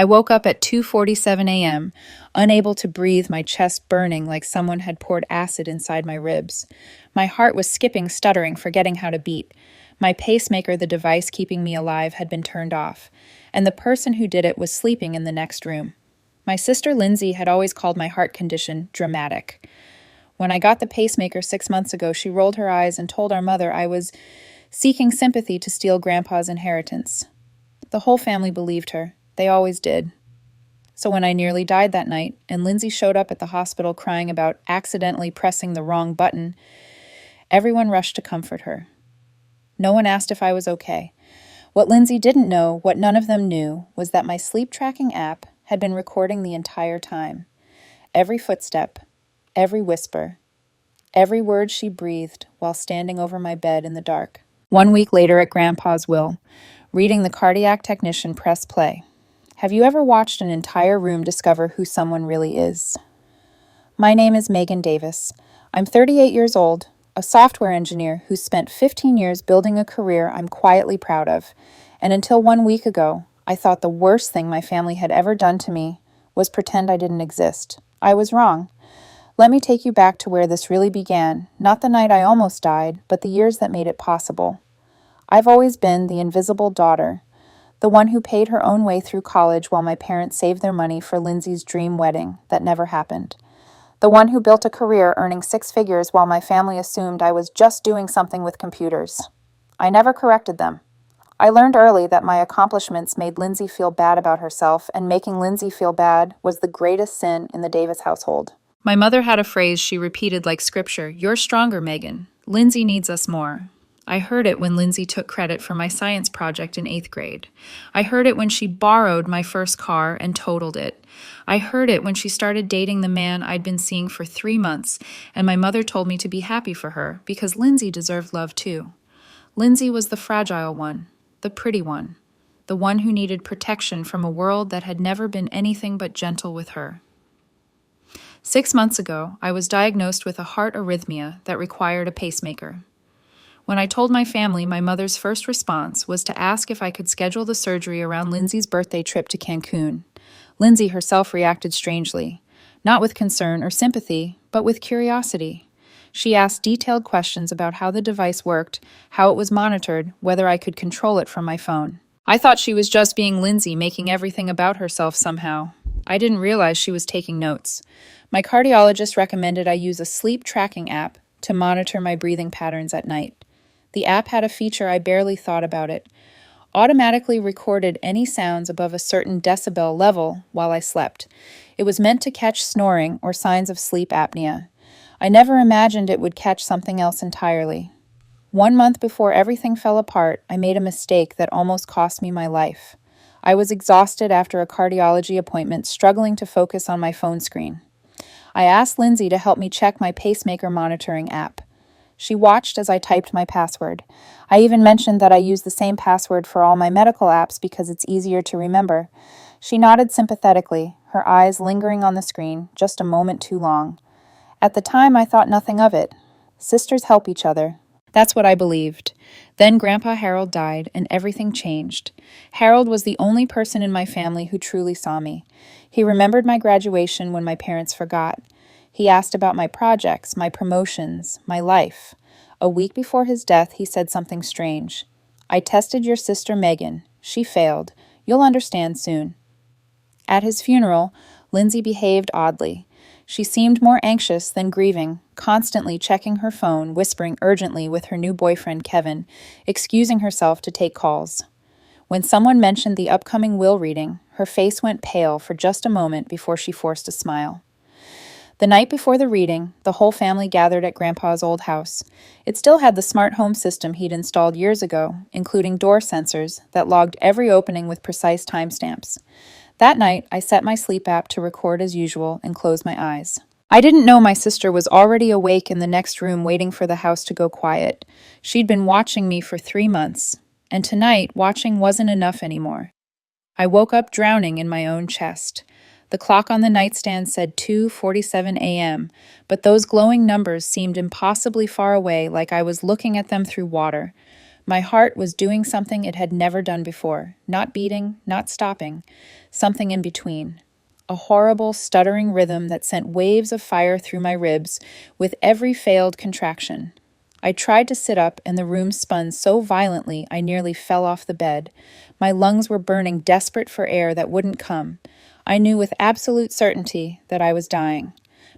I woke up at 2:47 a.m., unable to breathe, my chest burning like someone had poured acid inside my ribs. My heart was skipping, stuttering, forgetting how to beat. My pacemaker, the device keeping me alive, had been turned off, and the person who did it was sleeping in the next room. My sister Lindsay had always called my heart condition dramatic. When I got the pacemaker 6 months ago, she rolled her eyes and told our mother I was seeking sympathy to steal Grandpa's inheritance. The whole family believed her. They always did. So when I nearly died that night, and Lindsay showed up at the hospital crying about accidentally pressing the wrong button, everyone rushed to comfort her. No one asked if I was okay. What Lindsay didn't know, what none of them knew, was that my sleep tracking app had been recording the entire time. Every footstep, every whisper, every word she breathed while standing over my bed in the dark. 1 week later at Grandpa's will, reading the cardiac technician press play. Have you ever watched an entire room discover who someone really is? My name is Megan Davis. I'm 38 years old, a software engineer who spent 15 years building a career I'm quietly proud of. And until 1 week ago, I thought the worst thing my family had ever done to me was pretend I didn't exist. I was wrong. Let me take you back to where this really began, not the night I almost died, but the years that made it possible. I've always been the invisible daughter, the one who paid her own way through college while my parents saved their money for Lindsay's dream wedding that never happened. The one who built a career earning 6 figures while my family assumed I was just doing something with computers. I never corrected them. I learned early that my accomplishments made Lindsay feel bad about herself, and making Lindsay feel bad was the greatest sin in the Davis household. My mother had a phrase she repeated like scripture: "You're stronger, Megan. Lindsay needs us more." I heard it when Lindsay took credit for my science project in 8th grade. I heard it when she borrowed my first car and totaled it. I heard it when she started dating the man I'd been seeing for 3 months, and my mother told me to be happy for her because Lindsay deserved love too. Lindsay was the fragile one, the pretty one, the one who needed protection from a world that had never been anything but gentle with her. 6 months ago, I was diagnosed with a heart arrhythmia that required a pacemaker. When I told my family, my mother's first response was to ask if I could schedule the surgery around Lindsay's birthday trip to Cancun. Lindsay herself reacted strangely, not with concern or sympathy, but with curiosity. She asked detailed questions about how the device worked, how it was monitored, whether I could control it from my phone. I thought she was just being Lindsay, making everything about herself somehow. I didn't realize she was taking notes. My cardiologist recommended I use a sleep tracking app to monitor my breathing patterns at night. The app had a feature I barely thought about it. Automatically recorded any sounds above a certain decibel level while I slept. It was meant to catch snoring or signs of sleep apnea. I never imagined it would catch something else entirely. 1 month before everything fell apart, I made a mistake that almost cost me my life. I was exhausted after a cardiology appointment, struggling to focus on my phone screen. I asked Lindsay to help me check my pacemaker monitoring app. She watched as I typed my password. I even mentioned that I use the same password for all my medical apps because it's easier to remember. She nodded sympathetically, her eyes lingering on the screen just a moment too long. At the time, I thought nothing of it. Sisters help each other. That's what I believed. Then Grandpa Harold died, and everything changed. Harold was the only person in my family who truly saw me. He remembered my graduation when my parents forgot. He asked about my projects, my promotions, my life. A week before his death, he said something strange. "I tested your sister Megan. She failed. You'll understand soon." At his funeral, Lindsay behaved oddly. She seemed more anxious than grieving, constantly checking her phone, whispering urgently with her new boyfriend Kevin, excusing herself to take calls. When someone mentioned the upcoming will reading, her face went pale for just a moment before she forced a smile. The night before the reading, the whole family gathered at Grandpa's old house. It still had the smart home system he'd installed years ago, including door sensors that logged every opening with precise timestamps. That night, I set my sleep app to record as usual and closed my eyes. I didn't know my sister was already awake in the next room waiting for the house to go quiet. She'd been watching me for 3 months, and tonight, watching wasn't enough anymore. I woke up drowning in my own chest. The clock on the nightstand said 2:47 a.m., but those glowing numbers seemed impossibly far away, like I was looking at them through water. My heart was doing something it had never done before, not beating, not stopping, something in between. A horrible, stuttering rhythm that sent waves of fire through my ribs with every failed contraction. I tried to sit up, and the room spun so violently I nearly fell off the bed. My lungs were burning, desperate for air that wouldn't come. I knew with absolute certainty that I was dying.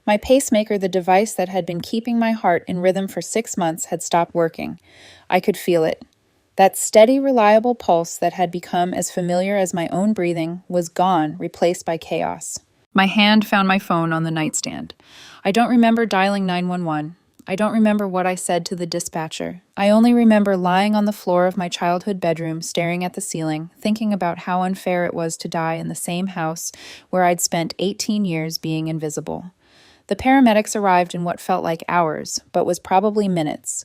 My pacemaker, the device that had been keeping my heart in rhythm for 6 months, had stopped working. I could feel it. That steady, reliable pulse that had become as familiar as my own breathing was gone, replaced by chaos. My hand found my phone on the nightstand. I don't remember dialing 911. I don't remember what I said to the dispatcher. I only remember lying on the floor of my childhood bedroom, staring at the ceiling, thinking about how unfair it was to die in the same house where I'd spent 18 years being invisible. The paramedics arrived in what felt like hours, but was probably minutes.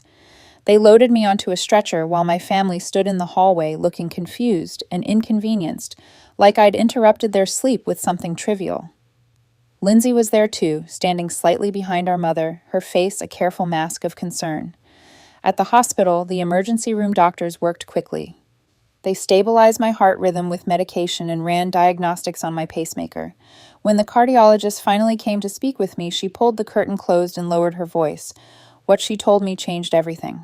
They loaded me onto a stretcher while my family stood in the hallway looking confused and inconvenienced, like I'd interrupted their sleep with something trivial. Lindsay was there too, standing slightly behind our mother, her face a careful mask of concern. At the hospital, the emergency room doctors worked quickly. They stabilized my heart rhythm with medication and ran diagnostics on my pacemaker. When the cardiologist finally came to speak with me, she pulled the curtain closed and lowered her voice. What she told me changed everything.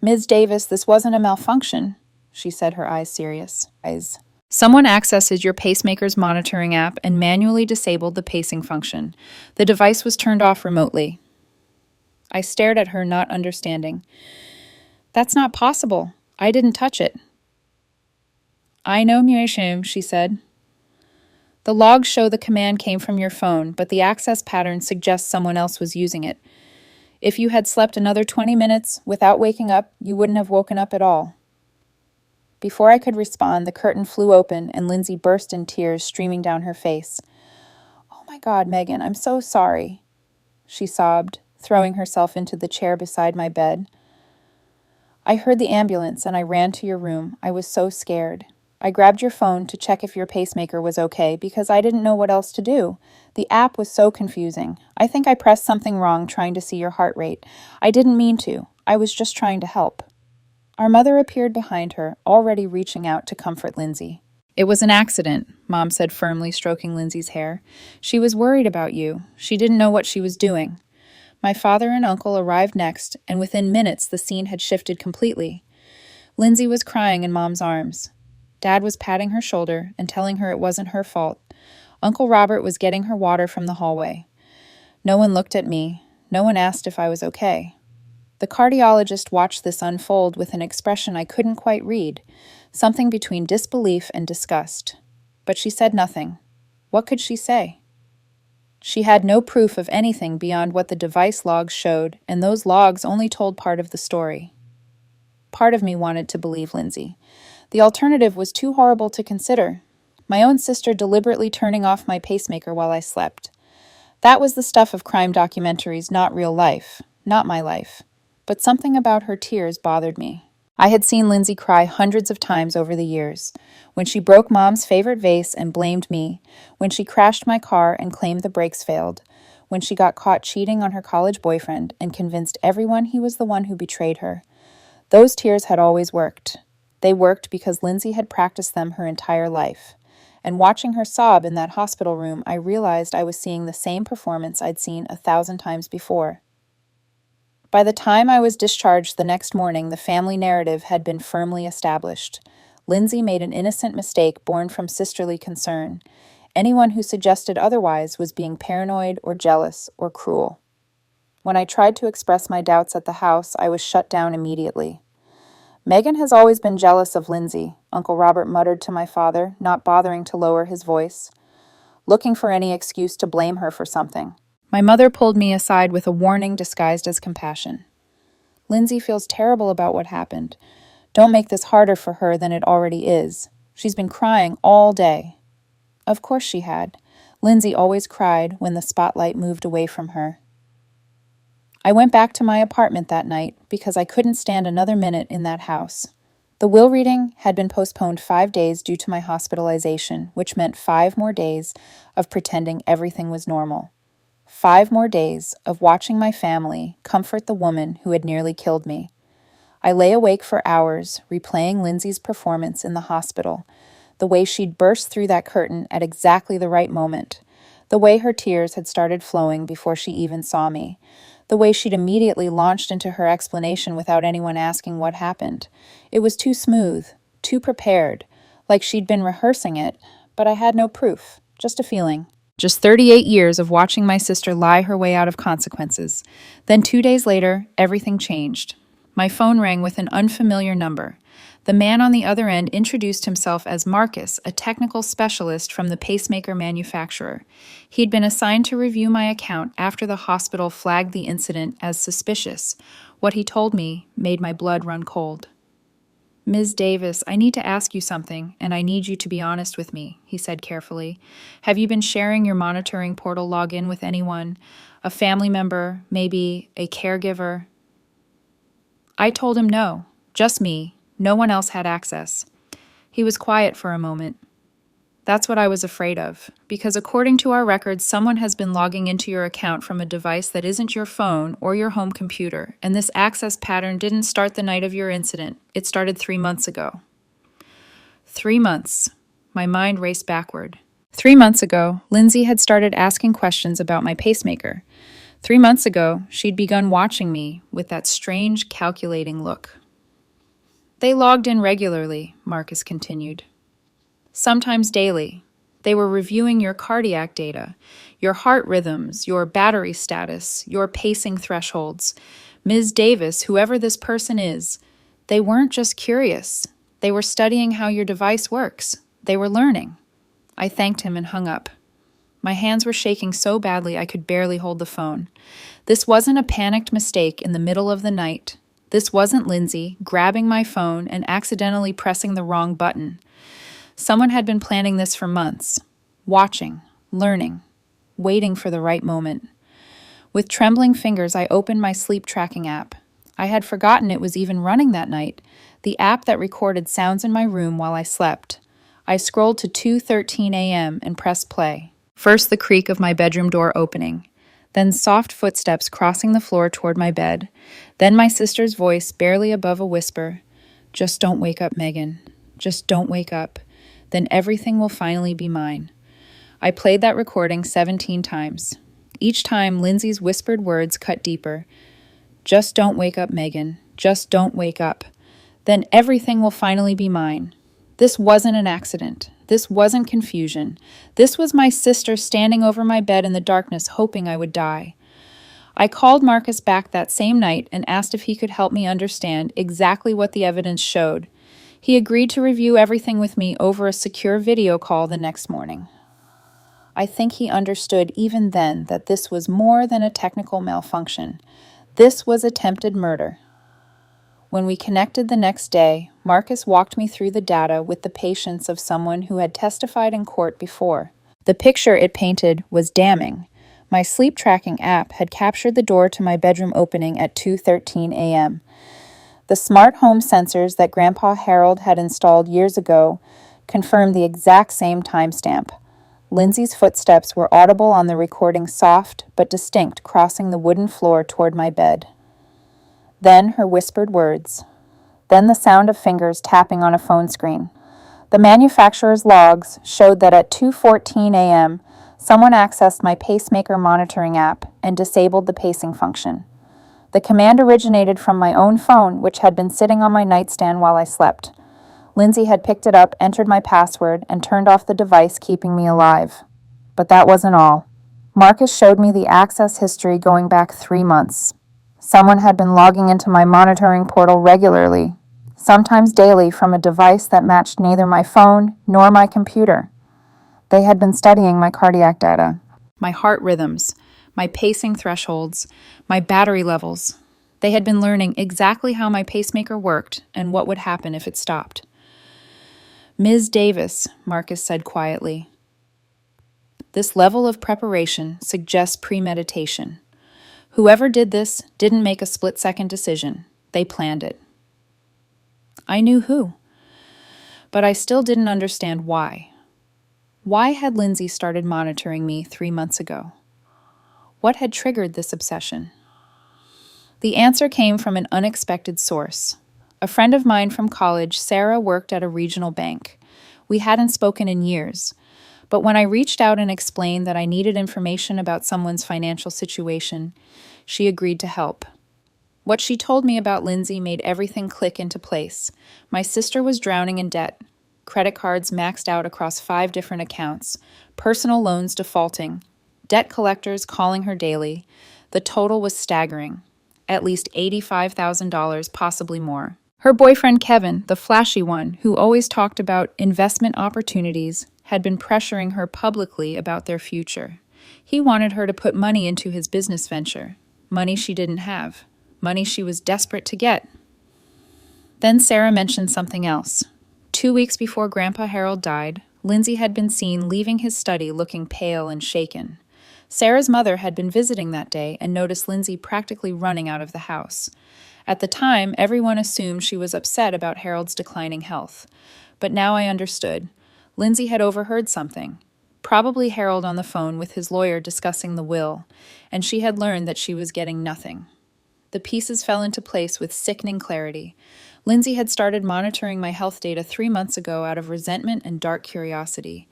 "Ms. Davis, this wasn't a malfunction," she said, her eyes serious. "Someone accessed your pacemaker's monitoring app and manually disabled the pacing function. The device was turned off remotely." I stared at her, not understanding. "That's not possible. I didn't touch it." "I know, Mueshim," she said. "The logs show the command came from your phone, but the access pattern suggests someone else was using it. If you had slept another 20 minutes without waking up, you wouldn't have woken up at all." Before I could respond, the curtain flew open and Lindsay burst in tears streaming down her face. "Oh my God, Megan, I'm so sorry," she sobbed, throwing herself into the chair beside my bed. "I heard the ambulance and I ran to your room. I was so scared. I grabbed your phone to check if your pacemaker was okay because I didn't know what else to do. The app was so confusing. I think I pressed something wrong trying to see your heart rate. I didn't mean to. I was just trying to help." Our mother appeared behind her, already reaching out to comfort Lindsay. "It was an accident," Mom said firmly, stroking Lindsay's hair. "She was worried about you. She didn't know what she was doing." My father and uncle arrived next, and within minutes the scene had shifted completely. Lindsay was crying in Mom's arms. Dad was patting her shoulder and telling her it wasn't her fault. Uncle Robert was getting her water from the hallway. No one looked at me. No one asked if I was okay. The cardiologist watched this unfold with an expression I couldn't quite read, something between disbelief and disgust. But she said nothing. What could she say? She had no proof of anything beyond what the device logs showed, and those logs only told part of the story. Part of me wanted to believe Lindsay. The alternative was too horrible to consider. My own sister deliberately turning off my pacemaker while I slept. That was the stuff of crime documentaries, not real life, not my life. But something about her tears bothered me. I had seen Lindsay cry hundreds of times over the years. When she broke Mom's favorite vase and blamed me. When she crashed my car and claimed the brakes failed. When she got caught cheating on her college boyfriend and convinced everyone he was the one who betrayed her. Those tears had always worked. They worked because Lindsay had practiced them her entire life. And watching her sob in that hospital room, I realized I was seeing the same performance I'd seen 1,000 times before. By the time I was discharged the next morning, the family narrative had been firmly established. Lindsay made an innocent mistake born from sisterly concern. Anyone who suggested otherwise was being paranoid or jealous or cruel. When I tried to express my doubts at the house, I was shut down immediately. "Megan has always been jealous of Lindsay," Uncle Robert muttered to my father, not bothering to lower his voice, looking for any excuse to blame her for something. My mother pulled me aside with a warning disguised as compassion. "Lindsay feels terrible about what happened. Don't make this harder for her than it already is. She's been crying all day." Of course she had. Lindsay always cried when the spotlight moved away from her. I went back to my apartment that night because I couldn't stand another minute in that house. The will reading had been postponed 5 days due to my hospitalization, which meant 5 more days of pretending everything was normal. 5 more days of watching my family comfort the woman who had nearly killed me. I lay awake for hours, replaying Lindsay's performance in the hospital, the way she'd burst through that curtain at exactly the right moment, the way her tears had started flowing before she even saw me, the way she'd immediately launched into her explanation without anyone asking what happened. It was too smooth, too prepared, like she'd been rehearsing it, but I had no proof, just a feeling. Just 38 years of watching my sister lie her way out of consequences. Then 2 days later, everything changed. My phone rang with an unfamiliar number. The man on the other end introduced himself as Marcus, a technical specialist from the pacemaker manufacturer. He'd been assigned to review my account after the hospital flagged the incident as suspicious. What he told me made my blood run cold. "Ms. Davis, I need to ask you something, and I need you to be honest with me," he said carefully. "Have you been sharing your monitoring portal login with anyone? A family member, maybe a caregiver?" I told him no, just me. No one else had access. He was quiet for a moment. "That's what I was afraid of, because according to our records, someone has been logging into your account from a device that isn't your phone or your home computer, and this access pattern didn't start the night of your incident. It started 3 months ago." 3 months. My mind raced backward. 3 months ago, Lindsay had started asking questions about my pacemaker. 3 months ago, she'd begun watching me with that strange, calculating look. "They logged in regularly," Marcus continued. "Sometimes daily. They were reviewing your cardiac data, your heart rhythms, your battery status, your pacing thresholds. Ms. Davis, whoever this person is, they weren't just curious. They were studying how your device works. They were learning." I thanked him and hung up. My hands were shaking so badly I could barely hold the phone. This wasn't a panicked mistake in the middle of the night. This wasn't Lindsay grabbing my phone and accidentally pressing the wrong button. Someone had been planning this for months, watching, learning, waiting for the right moment. With trembling fingers, I opened my sleep tracking app. I had forgotten it was even running that night, the app that recorded sounds in my room while I slept. I scrolled to 2:13 a.m. and pressed play. First the creak of my bedroom door opening, then soft footsteps crossing the floor toward my bed, then my sister's voice barely above a whisper, "Just don't wake up, Megan. Just don't wake up. Then everything will finally be mine." I played that recording 17 times. Each time, Lindsay's whispered words cut deeper. "Just don't wake up, Megan. Just don't wake up. Then everything will finally be mine." This wasn't an accident. This wasn't confusion. This was my sister standing over my bed in the darkness, hoping I would die. I called Marcus back that same night and asked if he could help me understand exactly what the evidence showed. He agreed to review everything with me over a secure video call the next morning. I think he understood even then that this was more than a technical malfunction. This was attempted murder. When we connected the next day, Marcus walked me through the data with the patience of someone who had testified in court before. The picture it painted was damning. My sleep tracking app had captured the door to my bedroom opening at 2:13 a.m. The smart home sensors that Grandpa Harold had installed years ago confirmed the exact same timestamp. Lindsay's footsteps were audible on the recording, soft but distinct, crossing the wooden floor toward my bed. Then her whispered words. Then the sound of fingers tapping on a phone screen. The manufacturer's logs showed that at 2:14 a.m., someone accessed my pacemaker monitoring app and disabled the pacing function. The command originated from my own phone, which had been sitting on my nightstand while I slept. Lindsay had picked it up, entered my password, and turned off the device, keeping me alive. But that wasn't all. Marcus showed me the access history going back 3 months. Someone had been logging into my monitoring portal regularly, sometimes daily, from a device that matched neither my phone nor my computer. They had been studying my cardiac data, my heart rhythms, my pacing thresholds, my battery levels. They had been learning exactly how my pacemaker worked and what would happen if it stopped. "Ms. Davis," Marcus said quietly, "this level of preparation suggests premeditation. Whoever did this didn't make a split-second decision. They planned it." I knew who, but I still didn't understand why. Why had Lindsay started monitoring me 3 months ago? What had triggered this obsession? The answer came from an unexpected source. A friend of mine from college, Sarah, worked at a regional bank. We hadn't spoken in years, but when I reached out and explained that I needed information about someone's financial situation, she agreed to help. What she told me about Lindsay made everything click into place. My sister was drowning in debt, credit cards maxed out across 5 different accounts, personal loans defaulting, debt collectors calling her daily. The total was staggering. At least $85,000, possibly more. Her boyfriend Kevin, the flashy one, who always talked about investment opportunities, had been pressuring her publicly about their future. He wanted her to put money into his business venture, money she didn't have, money she was desperate to get. Then Sarah mentioned something else. 2 weeks before Grandpa Harold died, Lindsay had been seen leaving his study looking pale and shaken. Sarah's mother had been visiting that day and noticed Lindsay practically running out of the house. At the time, everyone assumed she was upset about Harold's declining health. But now I understood. Lindsay had overheard something. Probably Harold on the phone with his lawyer discussing the will, and she had learned that she was getting nothing. The pieces fell into place with sickening clarity. Lindsay had started monitoring my health data 3 months ago out of resentment and dark curiosity.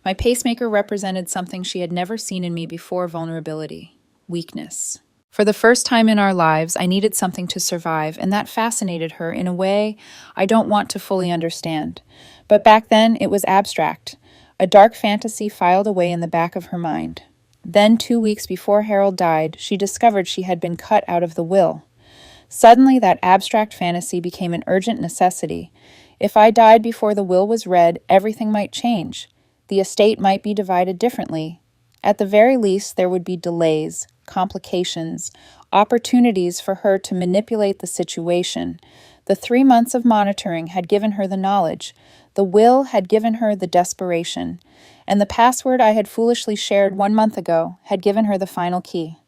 My pacemaker represented something she had never seen in me before: vulnerability, weakness. For the first time in our lives, I needed something to survive, and that fascinated her in a way I don't want to fully understand. But back then, it was abstract, a dark fantasy filed away in the back of her mind. Then, 2 weeks before Harold died, she discovered she had been cut out of the will. Suddenly, that abstract fantasy became an urgent necessity. If I died before the will was read, everything might change. The estate might be divided differently. At the very least, there would be delays, complications, opportunities for her to manipulate the situation. The 3 months of monitoring had given her the knowledge. The will had given her the desperation. And the password I had foolishly shared 1 month ago had given her the final key.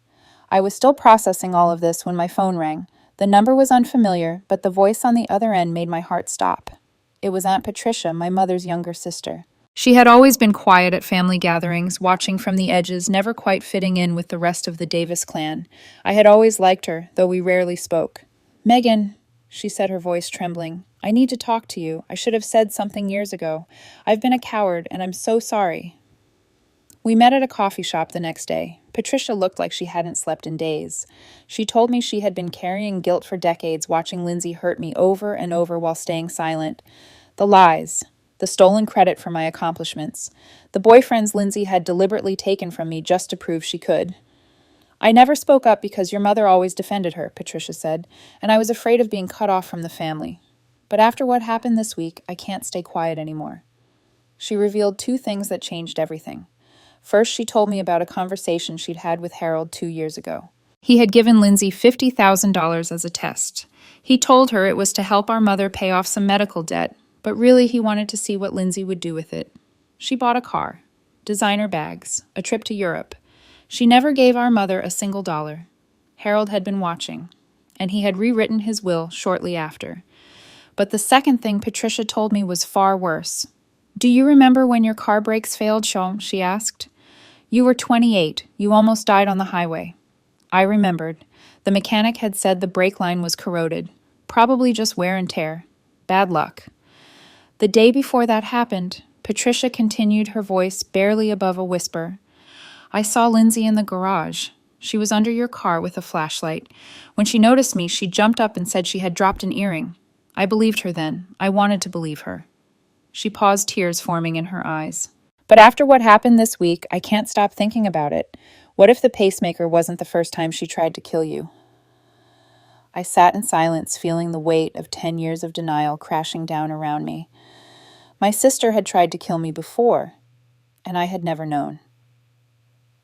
I was still processing all of this when my phone rang. The number was unfamiliar, but the voice on the other end made my heart stop. It was Aunt Patricia, my mother's younger sister. She had always been quiet at family gatherings, watching from the edges, never quite fitting in with the rest of the Davis clan. I had always liked her, though we rarely spoke. "Megan," she said, her voice trembling, "I need to talk to you. I should have said something years ago. I've been a coward, and I'm so sorry." We met at a coffee shop the next day. Patricia looked like she hadn't slept in days. She told me she had been carrying guilt for decades, watching Lindsay hurt me over and over while staying silent. The lies, the stolen credit for my accomplishments, the boyfriends Lindsay had deliberately taken from me just to prove she could. "I never spoke up because your mother always defended her," Patricia said, "and I was afraid of being cut off from the family. But after what happened this week, I can't stay quiet anymore." She revealed 2 things that changed everything. First, she told me about a conversation she'd had with Harold 2 years ago. He had given Lindsay $50,000 as a test. He told her it was to help our mother pay off some medical debt, but really he wanted to see what Lindsay would do with it. She bought a car, designer bags, a trip to Europe. She never gave our mother a single dollar. Harold had been watching, and he had rewritten his will shortly after. But the second thing Patricia told me was far worse. "Do you remember when your car brakes failed, Sean?" she asked. "You were 28. You almost died on the highway." I remembered. The mechanic had said the brake line was corroded. Probably just wear and tear. Bad luck. The day before that happened, Patricia continued, her voice barely above a whisper. "I saw Lindsay in the garage. She was under your car with a flashlight. When she noticed me, she jumped up and said she had dropped an earring. I believed her then. I wanted to believe her." She paused, tears forming in her eyes. "But after what happened this week, I can't stop thinking about it. What if the pacemaker wasn't the first time she tried to kill you?" I sat in silence, feeling the weight of 10 years of denial crashing down around me. My sister had tried to kill me before, and I had never known.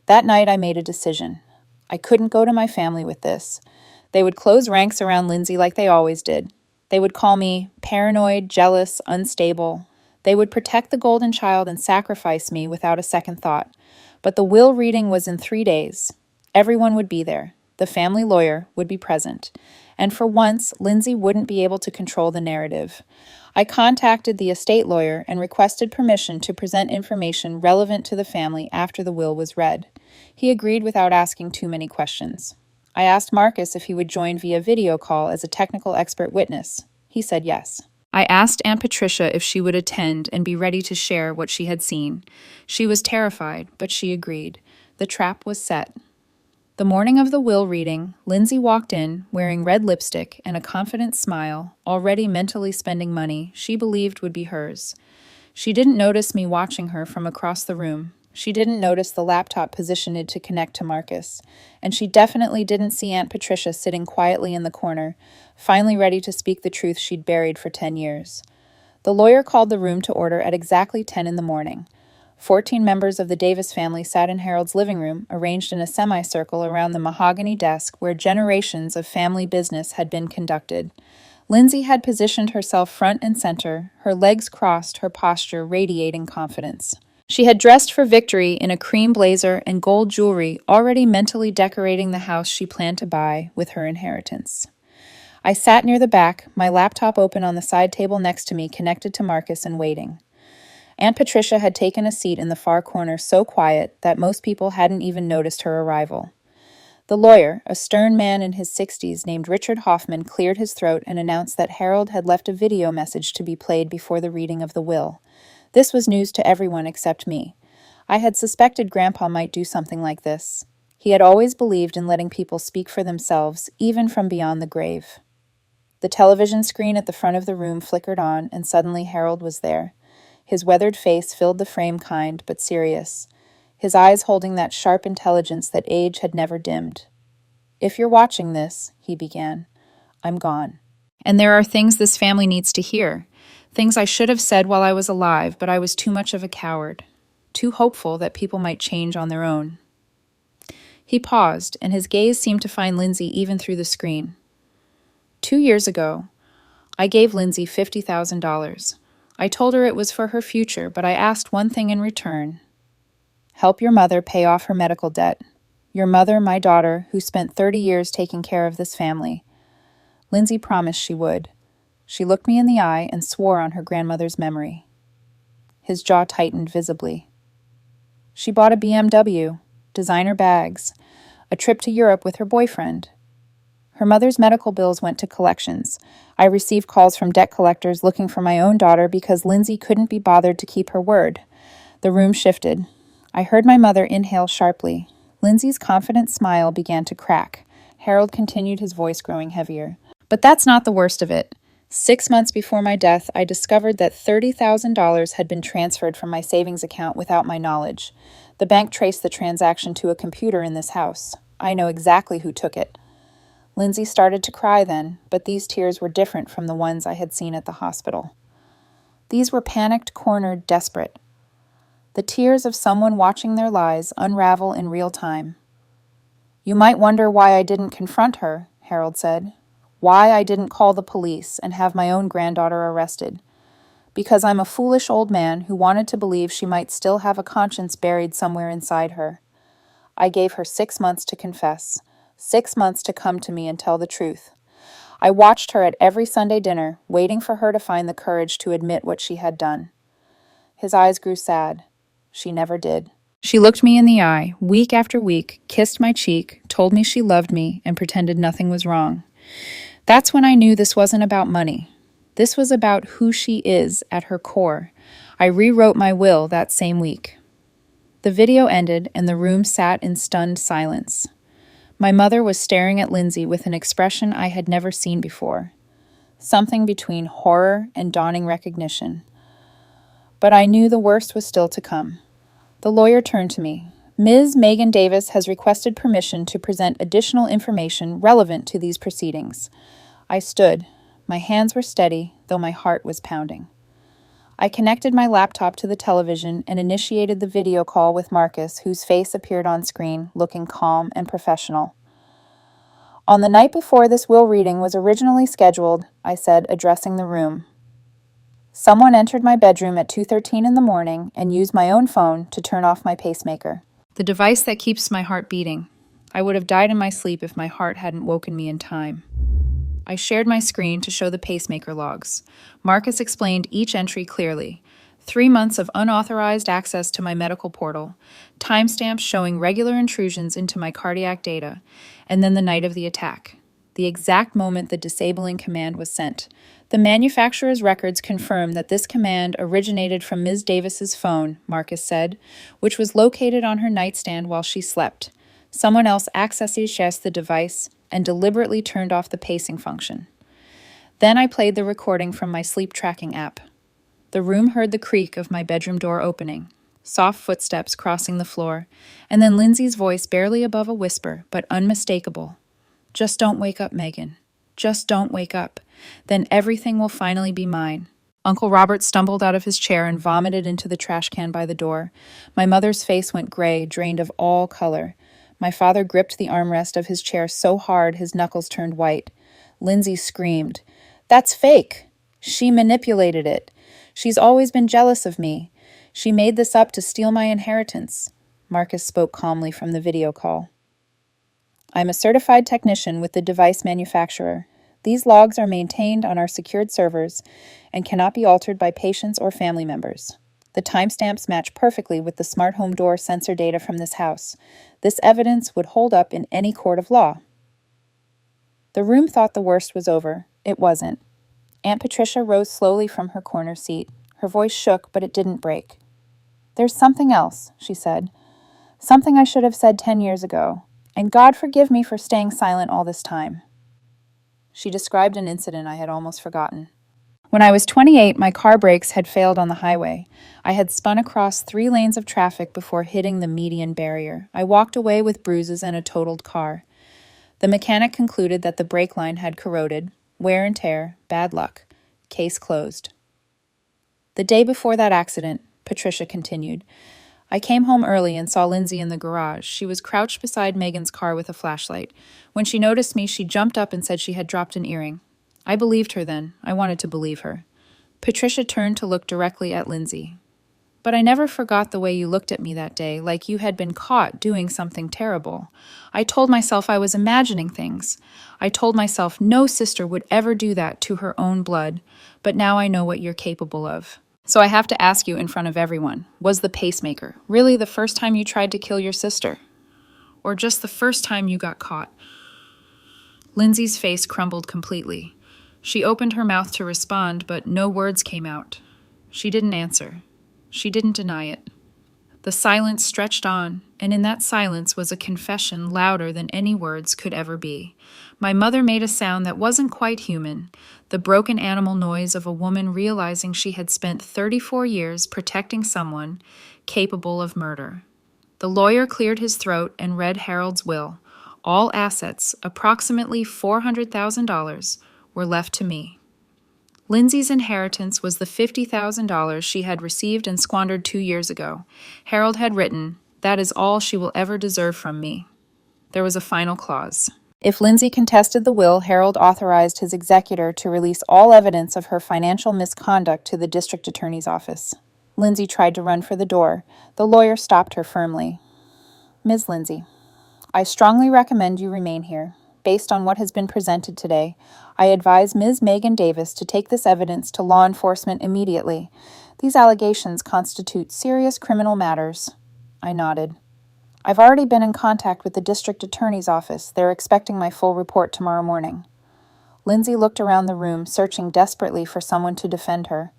That night I made a decision. I couldn't go to my family with this. They would close ranks around Lindsay like they always did. They would call me paranoid, jealous, unstable. They would protect the golden child and sacrifice me without a second thought. But the will reading was in 3 days. Everyone would be there. The family lawyer would be present. And for once, Lindsay wouldn't be able to control the narrative. I contacted the estate lawyer and requested permission to present information relevant to the family after the will was read. He agreed without asking too many questions. I asked Marcus if he would join via video call as a technical expert witness. He He said yes. I asked Aunt Patricia if she would attend and be ready to share what she had seen. She was terrified, but she agreed. The trap was set. The morning of the will reading, Lindsay walked in, wearing red lipstick and a confident smile, already mentally spending money she believed would be hers. She didn't notice me watching her from across the room. She didn't notice the laptop positioned to connect to Marcus. And she definitely didn't see Aunt Patricia sitting quietly in the corner, finally ready to speak the truth she'd buried for 10 years. The lawyer called the room to order at exactly 10 in the morning. 14 members of the Davis family sat in Harold's living room, arranged in a semicircle around the mahogany desk where generations of family business had been conducted. Lindsay had positioned herself front and center, her legs crossed, her posture radiating confidence. She had dressed for victory in a cream blazer and gold jewelry, already mentally decorating the house she planned to buy with her inheritance. I sat near the back, my laptop open on the side table next to me, connected to Marcus and waiting. Aunt Patricia had taken a seat in the far corner so quiet that most people hadn't even noticed her arrival. The lawyer, a stern man in his 60s named Richard Hoffman, cleared his throat and announced that Harold had left a video message to be played before the reading of the will. This was news to everyone except me. I had suspected Grandpa might do something like this. He had always believed in letting people speak for themselves, even from beyond the grave. The television screen at the front of the room flickered on, and suddenly Harold was there. His weathered face filled the frame, kind but serious, his eyes holding that sharp intelligence that age had never dimmed. "If you're watching this," he began, "I'm gone. And there are things this family needs to hear. Things I should have said while I was alive, but I was too much of a coward, too hopeful that people might change on their own." He paused, and his gaze seemed to find Lindsay even through the screen. 2 years ago, I gave Lindsay $50,000. I told her it was for her future, but I asked one thing in return. Help your mother pay off her medical debt. Your mother, my daughter, who spent 30 years taking care of this family. Lindsay promised she would. She looked me in the eye and swore on her grandmother's memory. His jaw tightened visibly. She bought a BMW, designer bags, a trip to Europe with her boyfriend. Her mother's medical bills went to collections. I received calls from debt collectors looking for my own daughter because Lindsay couldn't be bothered to keep her word. The room shifted. I heard my mother inhale sharply. Lindsay's confident smile began to crack. Harold continued, his voice growing heavier. But that's not the worst of it. 6 months before my death, I discovered that $30,000 had been transferred from my savings account without my knowledge. The bank traced the transaction to a computer in this house. I know exactly who took it. Lindsay started to cry then, but these tears were different from the ones I had seen at the hospital. These were panicked, cornered, desperate. The tears of someone watching their lies unravel in real time. "You might wonder why I didn't confront her," Harold said. "Why I didn't call the police and have my own granddaughter arrested. Because I'm a foolish old man who wanted to believe she might still have a conscience buried somewhere inside her. I gave her 6 months to confess. 6 months to come to me and tell the truth. I watched her at every Sunday dinner, waiting for her to find the courage to admit what she had done." His eyes grew sad. She never did. She looked me in the eye, week after week, kissed my cheek, told me she loved me, and pretended nothing was wrong. That's when I knew this wasn't about money. This was about who she is at her core. I rewrote my will that same week. The video ended, and the room sat in stunned silence. My mother was staring at Lindsay with an expression I had never seen before, something between horror and dawning recognition. But I knew the worst was still to come. The lawyer turned to me. "Ms. Megan Davis has requested permission to present additional information relevant to these proceedings." I stood. My hands were steady, though my heart was pounding. I connected my laptop to the television and initiated the video call with Marcus, whose face appeared on screen, looking calm and professional. "On the night before this will reading was originally scheduled," I said, addressing the room, "someone entered my bedroom at 2:13 in the morning and used my own phone to turn off my pacemaker, the device that keeps my heart beating. I would have died in my sleep if my heart hadn't woken me in time." I shared my screen to show the pacemaker logs. Marcus explained each entry clearly. 3 months of unauthorized access to my medical portal, timestamps showing regular intrusions into my cardiac data, and then the night of the attack. the exact moment the disabling command was sent. The manufacturer's records confirm that this command originated from Ms. Davis's phone, Marcus said, which was located on her nightstand while she slept. Someone else accessed the device and deliberately turned off the pacing function. Then I played the recording from my sleep tracking app. The room heard the creak of my bedroom door opening, soft footsteps crossing the floor, and then Lindsay's voice barely above a whisper, but unmistakable. "Just don't wake up, Megan. Just don't wake up. Then everything will finally be mine." Uncle Robert stumbled out of his chair and vomited into the trash can by the door. My mother's face went gray, drained of all color. My father gripped the armrest of his chair so hard his knuckles turned white. Lindsay screamed, "That's fake! She manipulated it. She's always been jealous of me. She made this up to steal my inheritance." Marcus spoke calmly from the video call. "I'm a certified technician with the device manufacturer. These logs are maintained on our secured servers and cannot be altered by patients or family members. The timestamps match perfectly with the smart home door sensor data from this house. This evidence would hold up in any court of law." The room thought the worst was over. It wasn't. Aunt Patricia rose slowly from her corner seat. Her voice shook, but it didn't break. "There's something else," she said. "Something I should have said 10 years ago. And God forgive me for staying silent all this time." She described an incident I had almost forgotten. "When I was 28, my car brakes had failed on the highway. I had spun across 3 lanes of traffic before hitting the median barrier. I walked away with bruises and a totaled car. The mechanic concluded that the brake line had corroded. Wear and tear, bad luck. Case closed." "The day before that accident," Patricia continued, "I came home early and saw Lindsay in the garage. She was crouched beside Megan's car with a flashlight. When she noticed me, she jumped up and said she had dropped an earring. I believed her then. I wanted to believe her." Patricia turned to look directly at Lindsay. "But I never forgot the way you looked at me that day, like you had been caught doing something terrible. I told myself I was imagining things. I told myself no sister would ever do that to her own blood, but now I know what you're capable of. So I have to ask you in front of everyone, was the pacemaker really the first time you tried to kill your sister? Or just the first time you got caught?" Lindsay's face crumbled completely. She opened her mouth to respond, but no words came out. She didn't answer. She didn't deny it. The silence stretched on, and in that silence was a confession louder than any words could ever be. My mother made a sound that wasn't quite human, the broken animal noise of a woman realizing she had spent 34 years protecting someone capable of murder. The lawyer cleared his throat and read Harold's will. All assets, approximately $400,000, were left to me. Lindsay's inheritance was the $50,000 she had received and squandered 2 years ago. Harold had written, "That is all she will ever deserve from me." There was a final clause. If Lindsay contested the will, Harold authorized his executor to release all evidence of her financial misconduct to the district attorney's office. Lindsay tried to run for the door. The lawyer stopped her firmly. "Ms. Lindsay, I strongly recommend you remain here. Based on what has been presented today, I advise Ms. Megan Davis to take this evidence to law enforcement immediately. These allegations constitute serious criminal matters." I nodded. "I've already been in contact with the district attorney's office. They're expecting my full report tomorrow morning." Lindsay looked around the room, searching desperately for someone to defend her.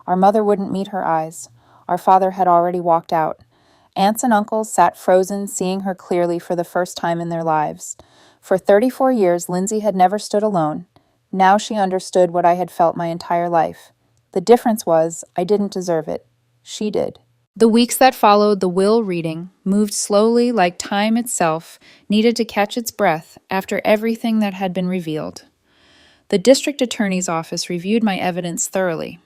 Our mother wouldn't meet her eyes. Our father had already walked out. Aunts and uncles sat frozen, seeing her clearly for the first time in their lives. For 34 years, Lindsay had never stood alone. Now she understood what I had felt my entire life. The difference was, I didn't deserve it. She did. The weeks that followed the will reading moved slowly, like time itself needed to catch its breath after everything that had been revealed. The district attorney's office reviewed my evidence thoroughly.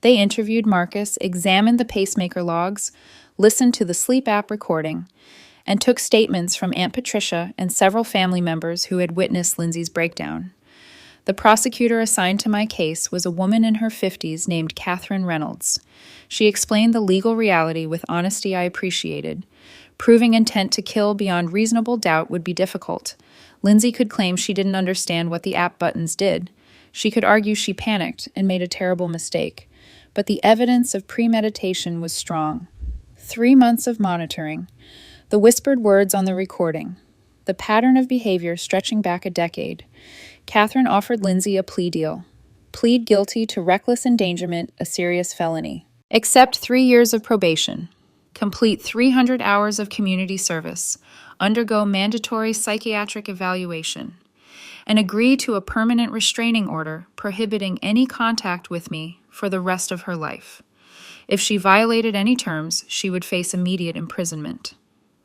They interviewed Marcus, examined the pacemaker logs, listened to the sleep app recording, and took statements from Aunt Patricia and several family members who had witnessed Lindsay's breakdown. The prosecutor assigned to my case was a woman in her 50s named Catherine Reynolds. She explained the legal reality with honesty I appreciated. Proving intent to kill beyond reasonable doubt would be difficult. Lindsay could claim she didn't understand what the app buttons did. She could argue she panicked and made a terrible mistake. But the evidence of premeditation was strong. 3 months of monitoring. The whispered words on the recording. the pattern of behavior stretching back a decade. Catherine offered Lindsay a plea deal. Plead guilty to reckless endangerment, a serious felony. Accept 3 years of probation. Complete 300 hours of community service. Undergo mandatory psychiatric evaluation. And agree to a permanent restraining order prohibiting any contact with me for the rest of her life. If she violated any terms, she would face immediate imprisonment.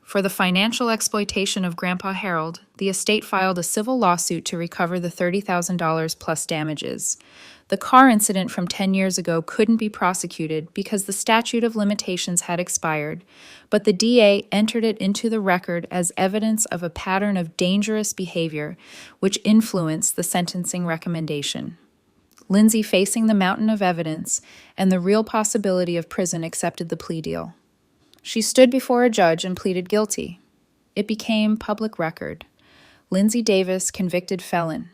For the financial exploitation of Grandpa Harold, the estate filed a civil lawsuit to recover the $30,000 plus damages. The car incident from 10 years ago couldn't be prosecuted because the statute of limitations had expired, but the DA entered it into the record as evidence of a pattern of dangerous behavior which influenced the sentencing recommendation. Lindsay, facing the mountain of evidence and the real possibility of prison, accepted the plea deal. She stood before a judge and pleaded guilty. It became public record. Lindsay Davis, convicted felon.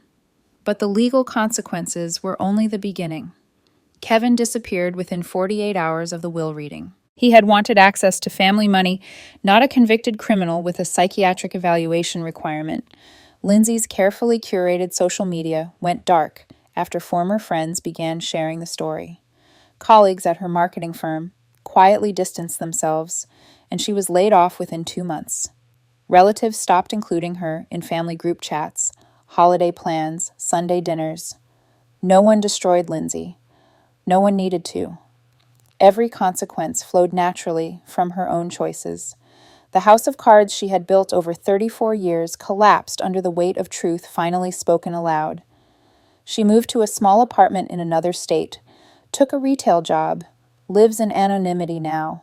But the legal consequences were only the beginning. Kevin disappeared within 48 hours of the will reading. He had wanted access to family money, not a convicted criminal with a psychiatric evaluation requirement. Lindsay's carefully curated social media went dark after former friends began sharing the story. Colleagues at her marketing firm quietly distanced themselves, and she was laid off within 2 months. Relatives stopped including her in family group chats, holiday plans, Sunday dinners. No one destroyed Lindsay. No one needed to. Every consequence flowed naturally from her own choices. The house of cards she had built over 34 years collapsed under the weight of truth finally spoken aloud. She moved to a small apartment in another state, took a retail job, lives in anonymity now.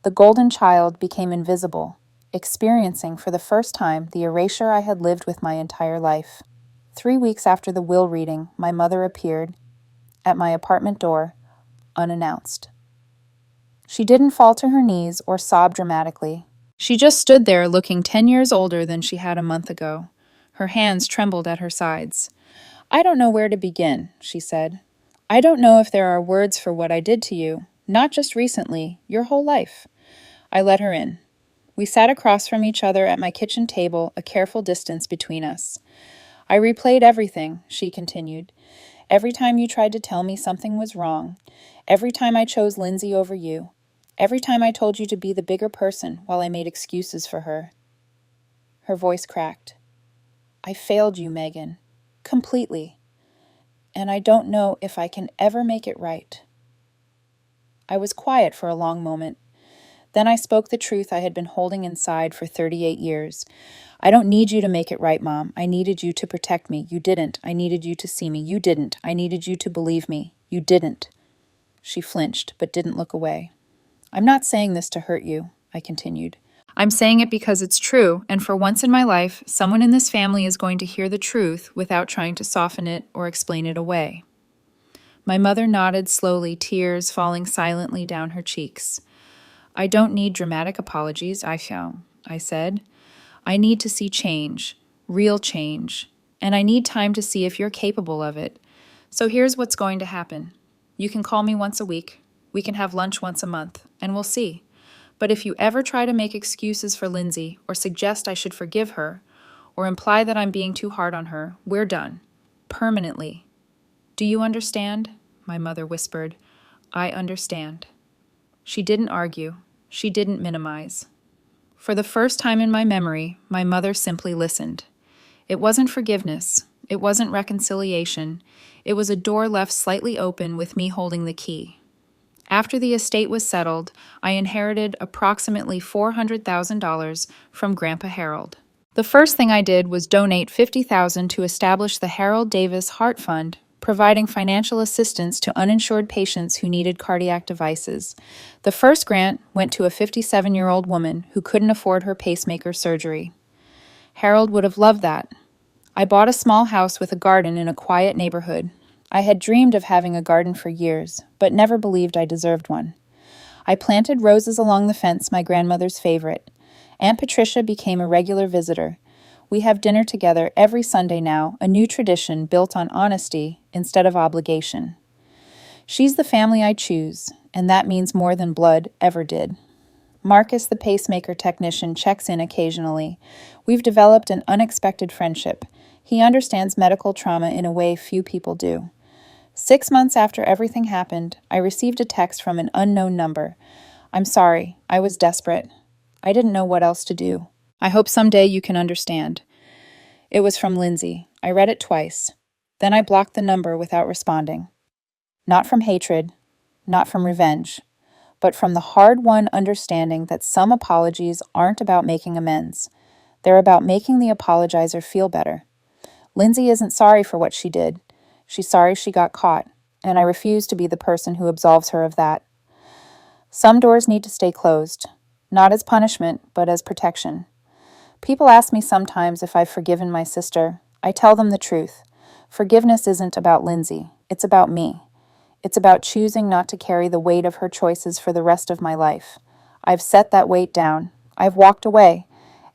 The golden child became invisible, experiencing for the first time the erasure I had lived with my entire life. 3 weeks after the will reading, my mother appeared at my apartment door, unannounced. She didn't fall to her knees or sob dramatically. She just stood there looking 10 years older than she had a month ago. Her hands trembled at her sides. "I don't know where to begin," she said. "I don't know if there are words for what I did to you, not just recently, your whole life." I let her in. We sat across from each other at my kitchen table, a careful distance between us. "I replayed everything," she continued. "Every time you tried to tell me something was wrong. Every time I chose Lindsay over you. Every time I told you to be the bigger person while I made excuses for her." Her voice cracked. "I failed you, Megan. Completely. And I don't know if I can ever make it right." I was quiet for a long moment. Then I spoke the truth I had been holding inside for 38 years. "I don't need you to make it right, Mom. I needed you to protect me. You didn't. I needed you to see me. You didn't. I needed you to believe me. You didn't." She flinched, but didn't look away. "I'm not saying this to hurt you," I continued. "I'm saying it because it's true, and for once in my life, someone in this family is going to hear the truth without trying to soften it or explain it away." My mother nodded slowly, tears falling silently down her cheeks. "I don't need dramatic apologies, I said. "I need to see change, real change, and I need time to see if you're capable of it. So here's what's going to happen. You can call me once a week, we can have lunch once a month, and we'll see. But if you ever try to make excuses for Lindsay or suggest I should forgive her or imply that I'm being too hard on her, we're done. Permanently. Do you understand?" My mother whispered. "I understand." She didn't argue. She didn't minimize. For the first time in my memory, my mother simply listened. It wasn't forgiveness. It wasn't reconciliation. It was a door left slightly open with me holding the key. After the estate was settled, I inherited approximately $400,000 from Grandpa Harold. The first thing I did was donate $50,000 to establish the Harold Davis Heart Fund, providing financial assistance to uninsured patients who needed cardiac devices. The first grant went to a 57-year-old woman who couldn't afford her pacemaker surgery. Harold would have loved that. I bought a small house with a garden in a quiet neighborhood. I had dreamed of having a garden for years, but never believed I deserved one. I planted roses along the fence, my grandmother's favorite. Aunt Patricia became a regular visitor. We have dinner together every Sunday now, a new tradition built on honesty instead of obligation. She's the family I choose, and that means more than blood ever did. Marcus, the pacemaker technician, checks in occasionally. We've developed an unexpected friendship. He understands medical trauma in a way few people do. 6 months after everything happened, I received a text from an unknown number. I'm sorry, I was desperate. I didn't know what else to do. I hope someday you can understand. It was from Lindsay. I read it twice. Then I blocked the number without responding. Not from hatred, not from revenge, but from the hard-won understanding that some apologies aren't about making amends. They're about making the apologizer feel better. Lindsay isn't sorry for what she did. She's sorry she got caught, and I refuse to be the person who absolves her of that. Some doors need to stay closed, not as punishment, but as protection. People ask me sometimes if I've forgiven my sister. I tell them the truth. Forgiveness isn't about Lindsay. It's about me. It's about choosing not to carry the weight of her choices for the rest of my life. I've set that weight down. I've walked away.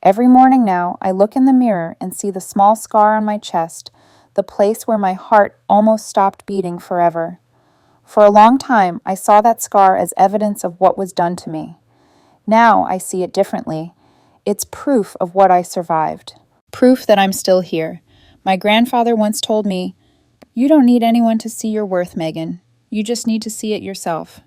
Every morning now, I look in the mirror and see the small scar on my chest, the place where my heart almost stopped beating forever. For a long time, I saw that scar as evidence of what was done to me. Now I see it differently. It's proof of what I survived. Proof that I'm still here. My grandfather once told me, "You don't need anyone to see your worth, Megan. You just need to see it yourself."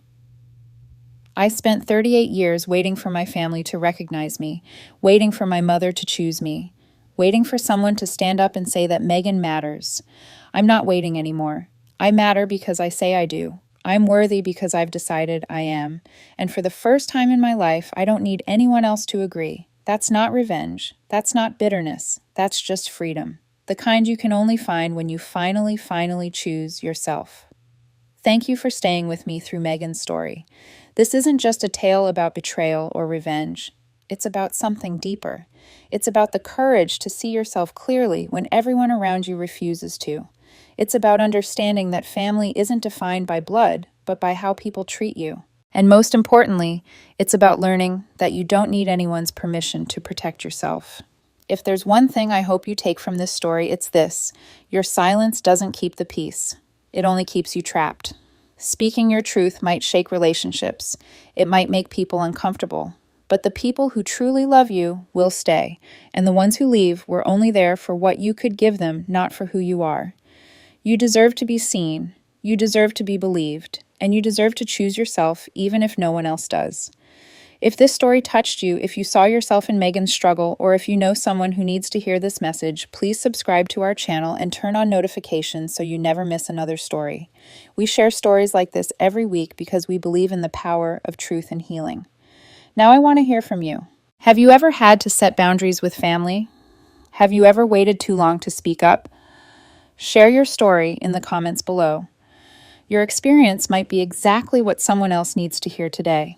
I spent 38 years waiting for my family to recognize me, waiting for my mother to choose me, waiting for someone to stand up and say that Megan matters. I'm not waiting anymore. I matter because I say I do. I'm worthy because I've decided I am. And for the first time in my life, I don't need anyone else to agree. That's not revenge. That's not bitterness. That's just freedom. The kind you can only find when you finally choose yourself. Thank you for staying with me through Megan's story. This isn't just a tale about betrayal or revenge. It's about something deeper. It's about the courage to see yourself clearly when everyone around you refuses to. It's about understanding that family isn't defined by blood, but by how people treat you. And most importantly, it's about learning that you don't need anyone's permission to protect yourself. If there's one thing I hope you take from this story, it's this: your silence doesn't keep the peace. It only keeps you trapped. Speaking your truth might shake relationships. It might make people uncomfortable. But the people who truly love you will stay, and the ones who leave were only there for what you could give them, not for who you are. You deserve to be seen, you deserve to be believed, and you deserve to choose yourself even if no one else does. If this story touched you, if you saw yourself in Megan's struggle, or if you know someone who needs to hear this message, please subscribe to our channel and turn on notifications so you never miss another story. We share stories like this every week because we believe in the power of truth and healing. Now I want to hear from you. Have you ever had to set boundaries with family? Have you ever waited too long to speak up? Share your story in the comments below. Your experience might be exactly what someone else needs to hear today.